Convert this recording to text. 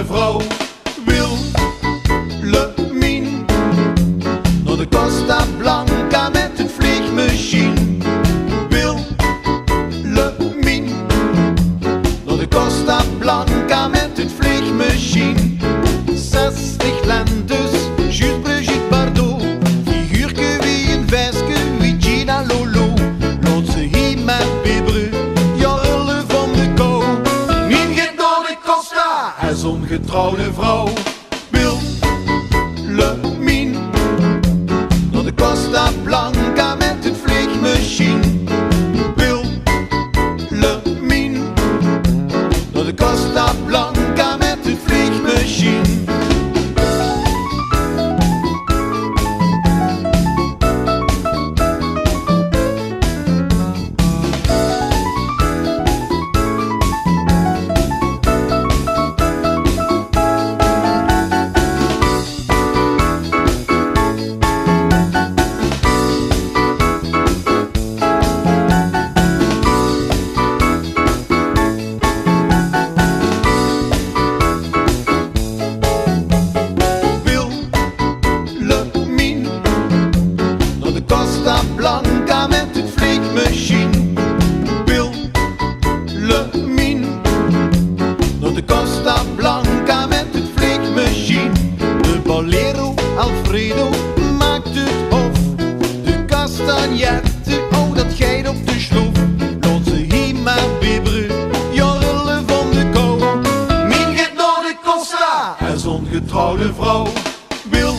ongetrouwde vrouw Willemien naar de Costa Blanca met een vliegmachine. Willemien naar de Costa Blanca met een vliegmachine. 60 lentes, juist Brigitte Bardot, figuurke wie een wijske wie Gina Lolo. Laat ze hier maar bibberen, ja hullen van de kou. Mien gaat naar de Costa, hij is ongetrouwde vrouw Willemien naar de Costa Blanca met een vliegmachine. Willemien naar de Costa Blanca met een vliegmachine. Costa Blanca met een vliegmachine. Willemien naar de Costa Blanca met een vliegmachine. De bolero Alfredo maakt het of. De castagnette, oh dat geit op de sloef. Laat ze hier maar bibberen, jorrelen van de kou. Mien gaat naar de Costa, hij is ongetrouwde vrouw Wil